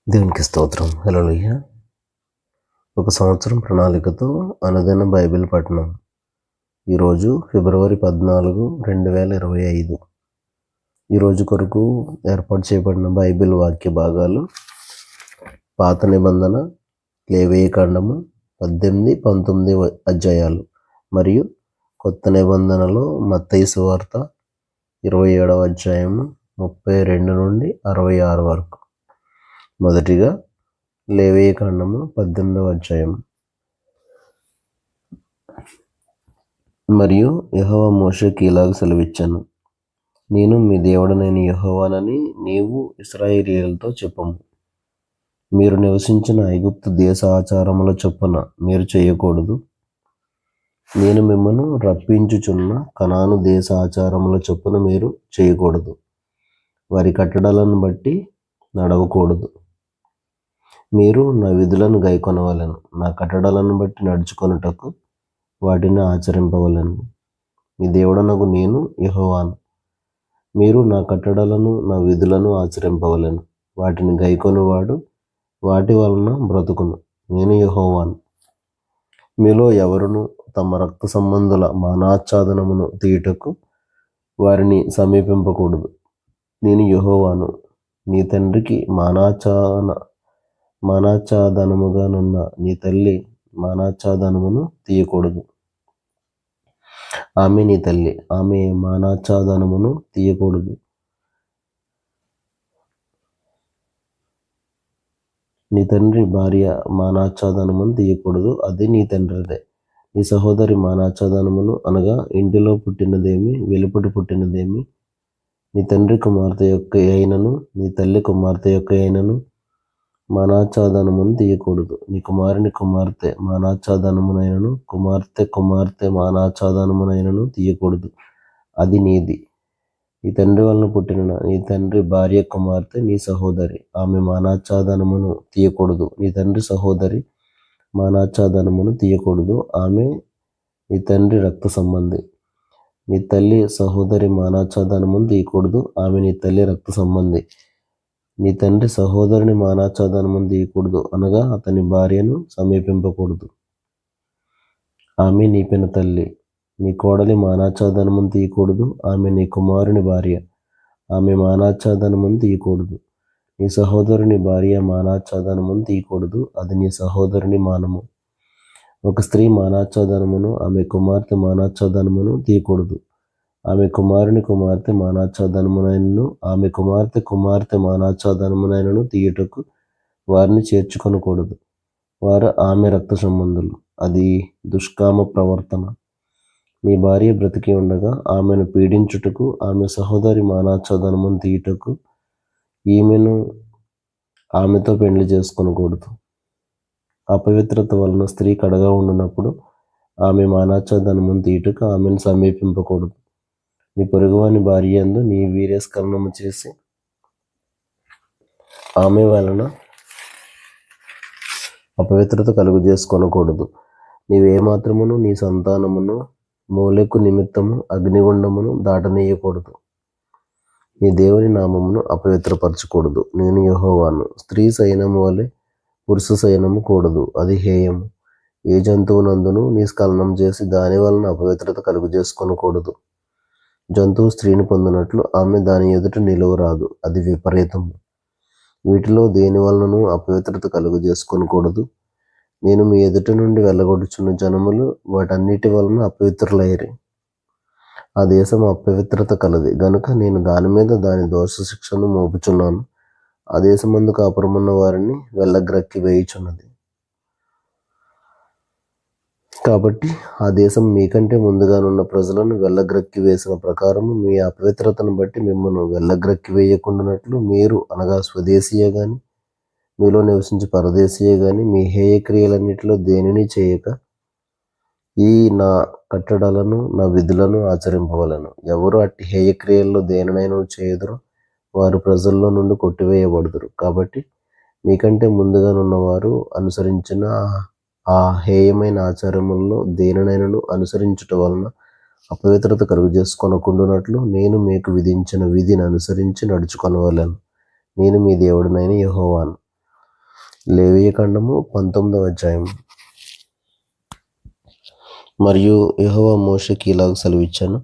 దేవునికి స్తోత్రం. హల్లెలూయా. ఒక సంవత్సరం ప్రణాళికతో అనుదిన బైబిల్ పఠనం. ఈరోజు ఫిబ్రవరి 14, 2025. ఈరోజు కొరకు ఏర్పాటు చేయబడిన బైబిల్ వాక్య భాగాలు పాత నిబంధన లేవీయకాండము 18, 19 అధ్యాయాలు మరియు కొత్త నిబంధనలో మత్తయి సువార్త 27వ అధ్యాయము 32 నుండి 66 వరకు. మొదటిగా లేవీయకాండము 18వ అధ్యాయం. మరియు యెహోవా మోషేకి ఇలాగ సెలవిచ్చాను, నేను మీ దేవుడనైన యెహోవానని నీవు ఇశ్రాయేలీయులతో చెప్పుము. మీరు నివసించిన ఐగుప్తు దేశ ఆచారముల చొప్పున మీరు చేయకూడదు. నేను మిమ్మను రప్పించుచున్న కనాను దేశ ఆచారముల చొప్పున మీరు చేయకూడదు. వారి కట్టడలను బట్టి నడవకూడదు. మీరు నా విధులను గైకొనవలెను. నా కట్టడలను బట్టి నడుచుకొనుటకు వాటిని ఆచరింపవలెను. మీ దేవుడనగు నేను యెహోవాను. మీరు నా కట్టడలను నా విధులను ఆచరింపవలెను. వాటిని గైకొనువాడు వాటి వలన బ్రతుకును. నేను యెహోవాను. మీలో ఎవరును తమ రక్త సంబంధుల మానాచ్ఛాదనమును తీయుటకు వారిని సమీపింపకూడదు. నేను యెహోవాను. నీ తండ్రికి మానాచ్ఛాదనముగానున్న నీ తల్లి మానాచ్ఛాదనమును తీయకూడదు. ఆమె నీ తల్లి, ఆమె మానాచ్ఛాదనమును తీయకూడదు. నీ తండ్రి భార్య మానాచ్ఛాదనమును తీయకూడదు, అది నీ తండ్రిదే. నీ సహోదరి మానాచ్ఛాదనమును అనగా ఇంటిలో పుట్టినదేమి వెలుపట పుట్టినదేమి, నీ తండ్రి కుమార్తె యొక్క అయినను నీ తల్లి కుమార్తె యొక్క అయినను మానాచ్ఛాదనమును తీయకూడదు. నీ కుమారుని కుమార్తె మానాచ్ఛాదనమునైనను కుమార్తె మానాచ్ఛాదనమునైనను తీయకూడదు, అది నీది. నీ తండ్రి వలన పుట్టిన నీ తండ్రి భార్య కుమార్తె నీ సహోదరి, ఆమె మానాచ్ఛాదనమును తీయకూడదు. నీ తండ్రి సహోదరి మానాచ్ఛాదనమును తీయకూడదు, ఆమె నీ తండ్రి రక్త సంబంధి. నీ తల్లి సహోదరి మానాచ్ఛాదనమును తీయకూడదు, ఆమె నీ తల్లి రక్త సంబంధి. నీ తండ్రి సహోదరుని మానాచ్ఛాదనమును తీయకూడదు అనగా అతని భార్యను సమీపింపకూడదు, ఆమె నీ పిన తల్లి. నీ కోడలి మానాచ్ఛాదనమును తీయకూడదు, ఆమె నీ కుమారుని భార్య, ఆమె మానాచ్ఛాదనమును తీయకూడదు. నీ సహోదరుని భార్య మానాచ్ఛాదనమును తీయకూడదు, అది నీ సహోదరుని మానము. ఒక స్త్రీ మానాచ్ఛాదనమును ఆమె కుమార్తె మానాచ్ఛాదనమును తీయకూడదు. ఆమె కుమారుని కుమార్తె మానాచ్ఛాదనమునైనను ఆమె కుమార్తె మానాచ్ఛాదనమునైనను తీయుటకు వారిని చేర్చుకొనకూడదు. వారు ఆమె రక్త సంబంధులు, అది దుష్కామ ప్రవర్తన. నీ భార్య బ్రతికి ఉండగా ఆమెను పీడించుటకు ఆమె సహోదరి మానాచ్ఛాదనమును తీయుటకు ఈమెను ఆమెతో పెండ్లి చేసుకొనకూడదు. అపవిత్రత వలన స్త్రీ కడగా ఉండినప్పుడు ఆమె మానాచ్ఛాదనమును తీయుటకు ఆమెను సమీపింపకూడదు. నీ పొరుగువాని భార్య యందు నీ వీర్యస్ఖలనము చేసి ఆమె వలన అపవిత్రత కలుగు చేసుకొనకూడదు. నీవేమాత్రమును నీ సంతానమును మోలెకు నిమిత్తము అగ్నిగుండమును దాటనీయకూడదు. నీ దేవుని నామమును అపవిత్రపరచకూడదు. నేను యెహోవాను. స్త్రీ శయనము వలె పురుష శయనము కూడదు, అది హేయము. ఏ జంతువునందును నీ స్ఖలనం చేసి దాని వలన అపవిత్రత కలుగు చేసుకొనకూడదు. జంతువు స్త్రీని పొందినట్లు ఆమె దాని ఎదుట నిలువరాదు, అది విపరీతము. వీటిలో దేని వలనను అపవిత్రత కలుగు చేసుకొనకూడదు. నేను మీ ఎదుట నుండి వెళ్ళగొట్టుచున్న జనములు వాటన్నిటి వలన అపవిత్రులైరి. ఆ దేశం అపవిత్రత కలది గనుక నేను దాని మీద దాని దోష శిక్షను మోపుచున్నాను. ఆ దేశమందు కాపురమున్న వారిని వెళ్ళగ్రక్కి వేయుచున్నది. కాబట్టి ఆ దేశం మీకంటే ముందుగానున్న ప్రజలను వెళ్ళగ్రక్కి వేసిన ప్రకారము మీ అపవిత్రతను బట్టి మిమ్మల్ని వెళ్ళగ్రక్కి వేయకుండానట్లు మీరు అనగా స్వదేశీయ గాని మీలో నివసించి పరదేశీయ గాని మీ హేయ క్రియలన్నిటిలో దేనిని చేయక ఈ నా కట్టడలను నా విధులను ఆచరింపవలను. ఎవరు అట్టి హేయ క్రియల్లో దేనినైనా చేయుదురో వారు ప్రజల్లో నుండి కొట్టివేయబడుదురు. కాబట్టి మీకంటే ముందుగానున్నవారు అనుసరించిన ఆ హేయమైన ఆచారములలో దేనినైనను అనుసరించుట వలన అపవిత్రత కలుగు చేసుకొనకుండునట్లు నేను మీకు విధించిన విధిని అనుసరించి నడుచుకొనవలెను. నేను మీ దేవుడినైన యెహోవాను. లేవియకాండము 19వ అధ్యాయం. మరియు యెహోవా మోషేకి ఇలాగ సెలవిచ్చాను,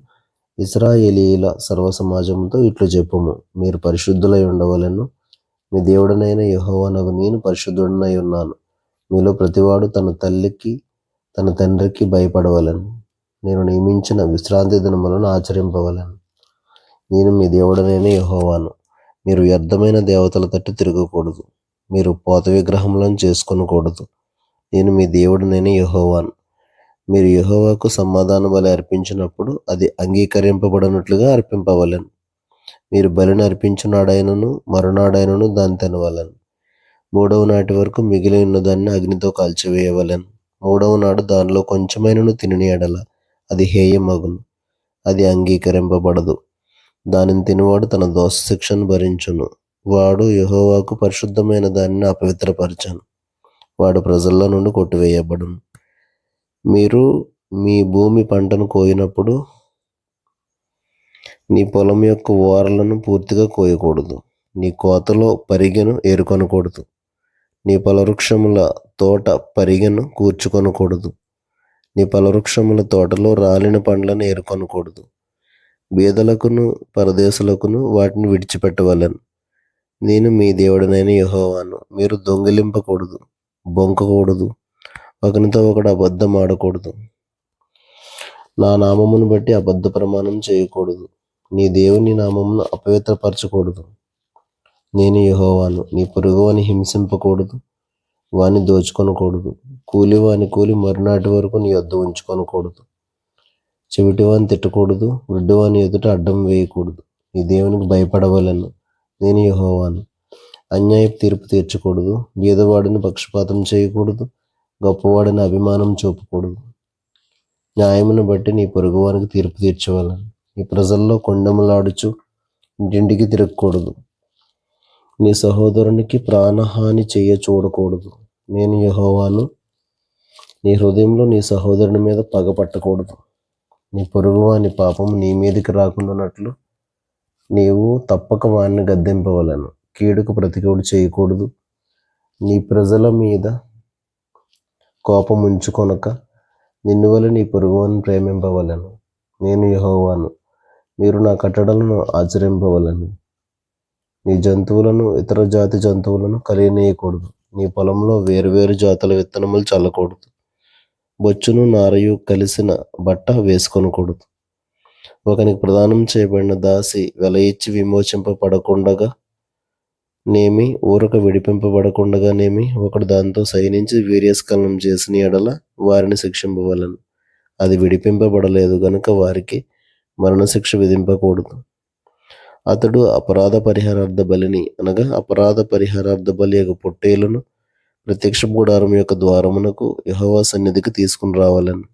ఇశ్రాయేలీయుల సర్వ సమాజంతో ఇట్లు చెప్పుము, మీరు పరిశుద్ధులై ఉండవలెను. మీ దేవుడనైన యెహోవానగు నేను పరిశుద్ధుడనై ఉన్నాను. మీలో ప్రతివాడు తన తల్లికి తన తండ్రికి భయపడవలెను. నేను నియమించిన విశ్రాంతి దినములను ఆచరింపవలెను. నేను మీ దేవుడనైన యెహోవాను. మీరు వ్యర్థమైన దేవతల తట్టు తిరగకూడదు. మీరు పోత విగ్రహములను చేసుకొనకూడదు. నేను మీ దేవుడనైన యెహోవాను. మీరు యెహోవాకు సమాధాన బలి అర్పించినప్పుడు అది అంగీకరింపబడినట్లుగా అర్పింపవలెను. మీరు బలిని అర్పించునాడైనను మరునాడైనను దాన్ని తినవలెను. 3వ నాటి వరకు మిగిలి ఉన్న దాన్ని అగ్నితో కాల్చివేయవలెను. 3వ నాడు దానిలో కొంచెమైనను తిని ఎడల అది హేయమగును, అది అంగీకరింపబడదు. దానిని తినువాడు తన దోష శిక్షను భరించును. వాడు యెహోవాకు పరిశుద్ధమైన దానిని అపవిత్రపరచను. వాడు ప్రజల్లో నుండి కొట్టివేయబడును. మీరు మీ భూమి పంటను కోయినప్పుడు నీ పొలం యొక్క ఓరలను పూర్తిగా కోయకూడదు. నీ కోతలో పరిగెను ఏరుకొనకూడదు. నీ ఫలవృక్షముల తోట పరిగెను కూర్చుకొనకూడదు. నీ ఫలవృక్షముల తోటలో రాలిన పండ్లను ఏరుకొనకూడదు. బీదలకును పరదేశులకును వాటిని విడిచిపెట్టవలెను. నేను మీ దేవుడనైన యెహోవాను. మీరు దొంగిలింపకూడదు, బొంకకూడదు, ఒకనితో ఒకడు అబద్ధం ఆడకూడదు. నా నామమును బట్టి అబద్ధ ప్రమాణం చేయకూడదు. నీ దేవుని నామమును అపవిత్రపరచకూడదు. నేను యెహోవాను. నీ పొరుగువాని హింసింపకూడదు, వాని దోచుకొనకూడదు. కూలివాని కూలి మరునాటి వరకు నీ యొద్ద ఉంచుకొనకూడదు. చెవిటివాని తిట్టకూడదు, వృడ్డివాని ఎదుట అడ్డం వేయకూడదు. నీ దేవునికి భయపడవలెను. నేను యెహోవాను. అన్యాయపు తీర్పు తీర్చకూడదు. బీదవాడిని పక్షపాతం చేయకూడదు, గొప్పవాడిని అభిమానం చూపకూడదు. న్యాయమును బట్టి నీ పొరుగువానికి తీర్పు తీర్చవలెను. నీ ప్రజల్లో కొండములాడుచు ఇంటింటికి తిరగకూడదు. నీ సహోదరునికి ప్రాణహాని చేయ చూడకూడదు. నేను యెహోవాను. నీ హృదయంలో నీ సహోదరుని మీద పగ పట్టకూడదు. నీ పొరుగువాని పాపము నీ మీదికి రాకుండానట్లు నీవు తప్పక వారిని గద్దింపవలెను. కీడుకు ప్రతికీడు చేయకూడదు. నీ ప్రజల మీద కోపం ఉంచుకొనక నిన్ను వలె నీ పొరుగువాని ప్రేమింపవలెను. నేను యెహోవాను. మీరు నా కట్టడలను ఆచరింపవలెను. నీ జంతువులను ఇతర జాతి జంతువులను కలియనీయకూడదు. నీ పొలంలో వేరువేరు జాతుల విత్తనములు చల్లకూడదు. బొచ్చును నారయు కలిసిన బట్ట వేసుకొనకూడదు. ఒకనికి ప్రదానం చేయబడిన దాసి వెల ఇచ్చి విమోచింపబడకుండగా నేమి, ఊరక విడిపింపబడకుండగా నేమి, ఒకడు దాంతో సైనించి వీర్యస్ఖలనం చేసిన ఎడల వారిని శిక్షింపవలెను. అది విడిపింపబడలేదు గనుక వారికి మరణశిక్ష విధింపకూడదు. అతడు అపరాధ పరిహారార్థ బలిని అనగా అపరాధ పరిహారార్థ బలి యొక్క పొట్టేలును ప్రత్యక్ష గుడారం యొక్క ద్వారమునకు యెహోవా సన్నిధికి తీసుకుని రావాలని.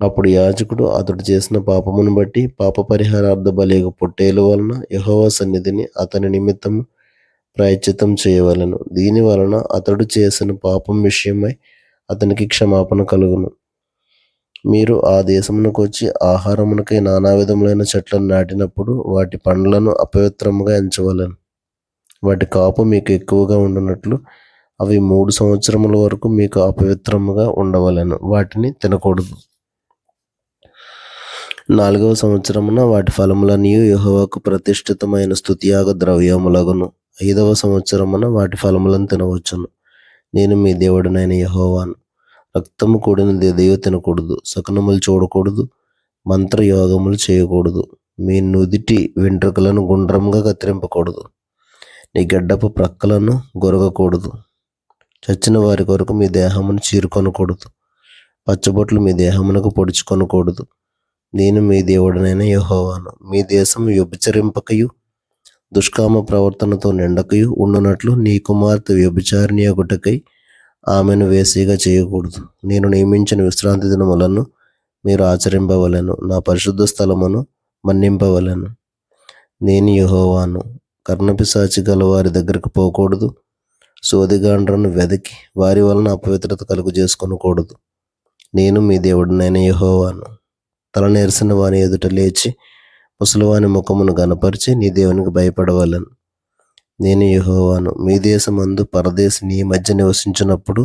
అప్పుడు యాజకుడు అతడు చేసిన పాపమును బట్టి పాప పరిహారార్థ బలి యొక్క పొట్టేలు వలన యెహోవా సన్నిధిని అతని నిమిత్తము ప్రాయశ్చిత్తం చేయవలెను. దీని వలన అతడు చేసిన పాపం విషయమై అతనికి క్షమాపణ కలుగును. మీరు ఆ దేశమునకు వచ్చి ఆహారమునకై నానా విధములైన చెట్లను నాటినప్పుడు వాటి పండ్లను అపవిత్రముగా ఎంచవలెను. వాటి కాపు మీకు ఎక్కువగా ఉండునట్లు అవి 3 సంవత్సరముల వరకు మీకు అపవిత్రముగా ఉండవలెను. వాటిని తినకూడదు. 4వ సంవత్సరమున వాటి ఫలములన్నీ యెహోవాకు ప్రతిష్ఠితమైన స్తుతియాగ ద్రవ్యములగును. 5వ సంవత్సరమున వాటి ఫలములను తినవచ్చును. నేను మీ దేవుడనైన యెహోవాను. రక్తము కూడిన దేదయో తినకూడదు. శకునములు చూడకూడదు. మంత్రయోగములు చేయకూడదు. మీ నుదిటి వెంట్రుకలను గుండ్రంగా కత్తిరింపకూడదు. నీ గడ్డపు ప్రక్కలను గొరగకూడదు. చచ్చిన వారి కొరకు మీ దేహమును చీరుకొనకూడదు. పచ్చబొట్లు మీ దేహమునకు పొడుచుకొనకూడదు. నేను మీ దేవుడనైన యెహోవాను. మీ దేశం వ్యభిచరింపకయు దుష్కామ ప్రవర్తనతో నిండకయు ఉండునట్లు నీ కుమార్తె వ్యభిచారిణి అగుటకై ఆమెను వేసిగా చేయకూడదు. నేను నియమించిన విశ్రాంతి దినములను మీరు ఆచరింపవలెను. నా పరిశుద్ధ స్థలమును మన్నింపవలెను. నేను యెహోవాను. కర్ణపిశాచి గల వారి దగ్గరకు పోకూడదు. సోదిగాండ్రను వెదకి వారి వలన అపవిత్రత కలుగు చేసుకొనకూడదు. నేను మీ దేవుడినైన యెహోవాను. తల నెరిసిన వాని ఎదుట లేచి ముసలివాని ముఖమును గనపరిచి నీ దేవునికి భయపడవలెను. నేను యెహోవాను. మీ దేశమందు పరదేశి నీ మధ్య నివసించినప్పుడు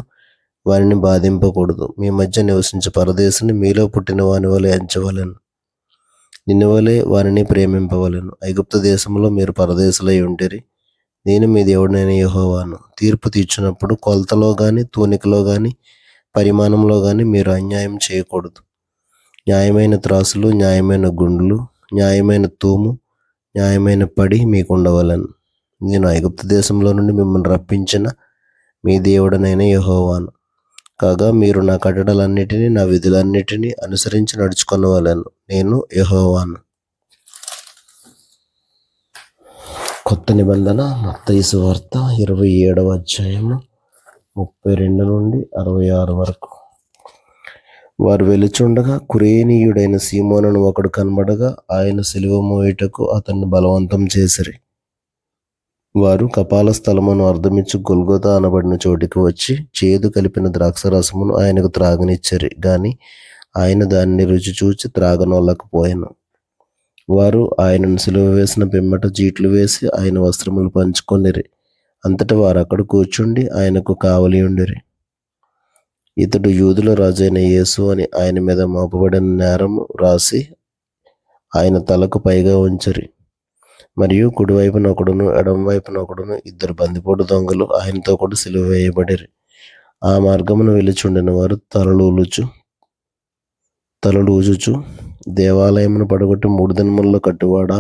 వారిని బాధింపకూడదు. మీ మధ్య నివసించే పరదేశిని మీలో పుట్టిన వాని వలె ఎంచవలెను. నిన్ను వలె వారిని ప్రేమింపవలెను. ఐగుప్తు దేశంలో మీరు పరదేశులై ఉంటిరి. నేను మీ దేవుడైన యెహోవాను. తీర్పు తీర్చినప్పుడు కొలతలో గాని, తూనికలో గాని, పరిమాణంలో గాని మీరు అన్యాయం చేయకూడదు. న్యాయమైన త్రాసులు, న్యాయమైన గుండ్లు, న్యాయమైన తూము, న్యాయమైన పడి మీకు ఉండవలెను. నేను ఐగుప్తు దేశంలో నుండి మిమ్మల్ని రప్పించిన మీ దేవుడనైన యెహోవాను. కాగా మీరు నా కట్టడలన్నిటినీ, నా విధులన్నిటినీ అనుసరించి నడుచుకొనవలెను. నేను యెహోవాను. కొత్త నిబంధన మత్తయి సువార్త 27వ అధ్యాయము 32 నుండి 66 వరకు. వారు వెలుచుండగా కురేనీయుడైన సీమోనును ఒకడు కనబడగా ఆయన సిలువ మోయుటకు అతన్ని బలవంతం చేసిరి. వారు కపాల స్థలమును అర్థమించి గొల్గొతా అనబడిన చోటికి వచ్చి చేదు కలిపిన ద్రాక్షరసమును ఆయనకు త్రాగనిచ్చిరి. గాని ఆయన దానిని రుచి చూచి త్రాగనొల్లకపోయెను. వారు ఆయనను సిలువ వేసిన పిమ్మట చీట్లు వేసి ఆయన వస్త్రములు పంచుకొనిరి. అంతటా వారు అక్కడ కూర్చుండి ఆయనకు కావలి ఉండిరి. ఇతడు యూదుల రాజైన యేసు అని ఆయన మీద మోపబడిన నేరము రాసి ఆయన తలకు పైగా ఉంచిరి. మరియు కుడివైపున ఒకడును, ఎడమవైపున ఒకడును ఇద్దరు బందిపోటు దొంగలు ఆయనతో కూడా సిలువ వేయబడిరి. ఆ మార్గమున వెలుచుండిన వారు తలలూచుచు, దేవాలయమును పడగొట్టి 3 దినములలో కట్టువాడా,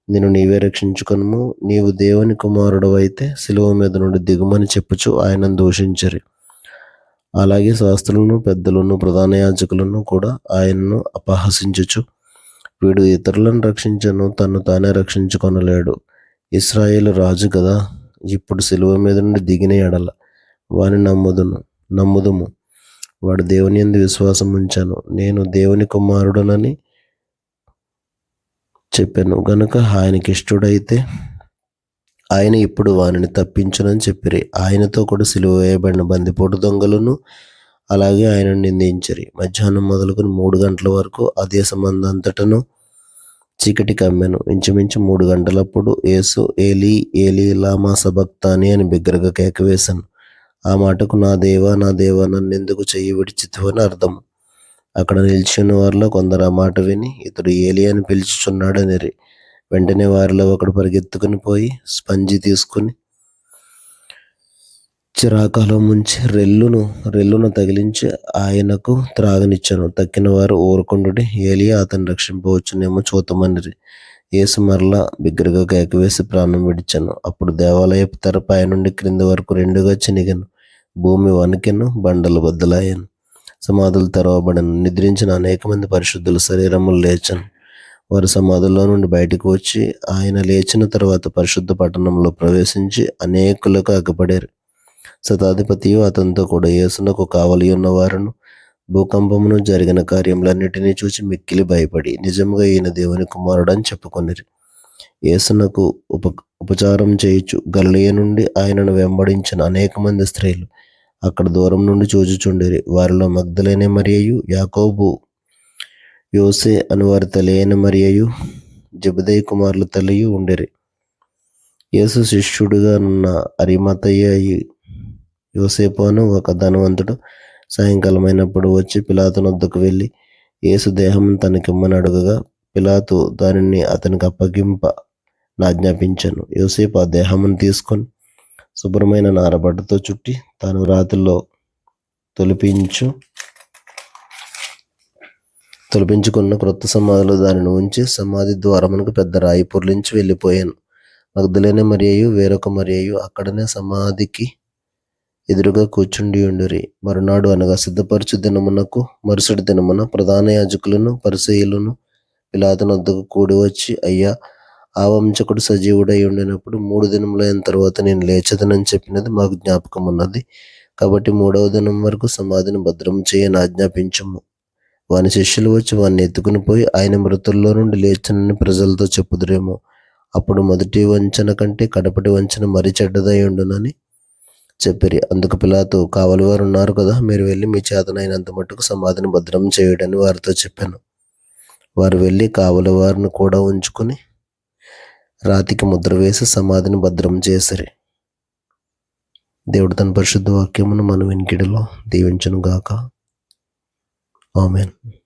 నిన్ను నీవే రక్షించుకొనుము. నీవు దేవుని కుమారుడవైతే సిలువ మీద నుండి దిగుమని చెప్పుచు ఆయనను దూషించిరి. అలాగే శాస్త్రులను, పెద్దలను, ప్రధాన యాజకులను కూడా ఆయనను అపహసించుచు, వీడు ఇతరులను రక్షించను, తన్ను తానే రక్షించుకొనలేడు. ఇశ్రాయేలు రాజు కదా, ఇప్పుడు సిలువ మీద నుండి దిగిన ఎడల వాని నమ్ముదుము. వాడు దేవుని యందు విశ్వాసం ఉంచాను, నేను దేవుని కుమారుడనని చెప్పాను గనుక ఆయనకిష్టుడైతే ఆయన ఇప్పుడు వానిని తప్పించునని చెప్పిరి. ఆయనతో కూడా సిలువ వేయబడిన బందిపోటు దొంగలను అలాగే ఆయనను నిందించిరి. మధ్యాహ్నం మొదలుకొని 3 గంటల వరకు ఆ దేశమందంతటను చీకటి కమ్మెను. ఇంచుమించు 3 గంటలప్పుడు యేసు ఏలీ ఏలీ లామా సబక్తాని అని బిగ్గరగా కేకవేశాను. ఆ మాటకు నా దేవా నా దేవా నన్నెందుకు చెయ్యి విడిచితివి అని అర్థం. అక్కడ నిలిచిన వారిలో కొందరు ఆ మాట విని ఇతడు ఏలీ అని పిలుచుచున్నాడనిరి. వెంటనే వారిలో ఒకడు పరిగెత్తుకుని పోయి స్పంజి తీసుకుని చిరాకాలో ముంచి రెల్లును తగిలించి ఆయనకు త్రాగనిచ్చాను. తక్కిన వారు ఊరకుండుడి, ఏలియా అతన్ని రక్షింపవచ్చునేమో చూతమనిరి. యేసు మరలా బిగ్గరగా కేకవేసి ప్రాణం విడిచాను. అప్పుడు దేవాలయపు తెర పైనుండి క్రింది వరకు 2గా చినిగెను. భూమి వణికెను, బండలు బద్దలాయను, సమాధులు తెరవబడను. నిద్రించిన అనేక మంది పరిశుద్ధుల శరీరములు లేచను. వారు సమాధుల్లో నుండి బయటకు వచ్చి ఆయన లేచిన తర్వాత పరిశుద్ధ పట్టణంలో ప్రవేశించి అనేకులకు అగ్గపడారు. శతాధిపతియు అతనితో కూడా యేసునకు కావలి ఉన్న వారును భూకంపమును జరిగిన కార్యములన్నిటినీ చూచి మిక్కిలి భయపడి నిజంగా ఈయన దేవుని కుమారుడని చెప్పుకొనిరి. యేసునకు ఉపచారం చేయుచు గలిలయ నుండి ఆయనను వెంబడించిన అనేక మంది స్త్రీలు అక్కడ దూరం నుండి చూచుచుండిరి. వారిలో మగ్దలేనే మరియయు, యాకోబు, యోసే అని వారి తల్లి అయిన మరియయు, జెబెదయి కుమారుల తల్లియు ఉండిరి. యేసు శిష్యుడిగా ఉన్న అరిమతయ్య యోసేపు అను ఒక ధనవంతుడు సాయంకాలమైనప్పుడు వచ్చి పిలాతు వద్దకు వెళ్ళి యేసు దేహం తనకిమ్మని అడుగగా పిలాతు దానిని అతనికి అప్పగింప నాజ్ఞాపించాను. యోసేపు ఆ దేహమును తీసుకొని శుభ్రమైన నారబట్టతో చుట్టి తాను రాతిలో తొలిపించుకున్న క్రొత్త సమాధిలో దానిని ఉంచి సమాధి ద్వారమునకు పెద్ద రాయి పొర్లించి వెళ్ళిపోయాను. మగ్దలేనే మరియయు వేరొక మరియయు అక్కడనే సమాధికి ఎదురుగా కూర్చుండి ఉండిరి. మరునాడు అనగా సిద్ధపరచు దినమునకు మరుసటి దినమున ప్రధాన యాజకులను పరిసయ్యులను పిలాతు వద్దకు కూడి వచ్చి, అయ్యా, ఆ వంచకుడు సజీవుడై ఉండినప్పుడు 3 దినములైన తర్వాత నేను లేచదనని చెప్పినది మాకు జ్ఞాపకం ఉన్నది. కాబట్టి 3వ దినం వరకు సమాధిని భద్రం చేయని ఆజ్ఞాపించము. వాని శిష్యులు వచ్చి వాడిని ఎత్తుకుని పోయి ఆయన మృతుల్లో నుండి లేచనని ప్రజలతో చెప్పుదురేమో. అప్పుడు మొదటి వంచన కంటే కడపటి వంచన మరీ చెడ్డదై ఉండునని చెప్పిరి. అందుకు పిలాతు, కావలి వారు ఉన్నారు కదా, మీరు వెళ్ళి మీ చేతనైనంత మట్టుకు సమాధిని భద్రం చేయడని వారితో చెప్పాను. వారు వెళ్ళి కావలి వారిని కూడా ఉంచుకుని రాతికి ముద్ర వేసి సమాధిని భద్రం చేసిరి. దేవుడు తన పరిశుద్ధ వాక్యమును మన వెనుకిడిలో దీవించును గాక. ఆమేన్.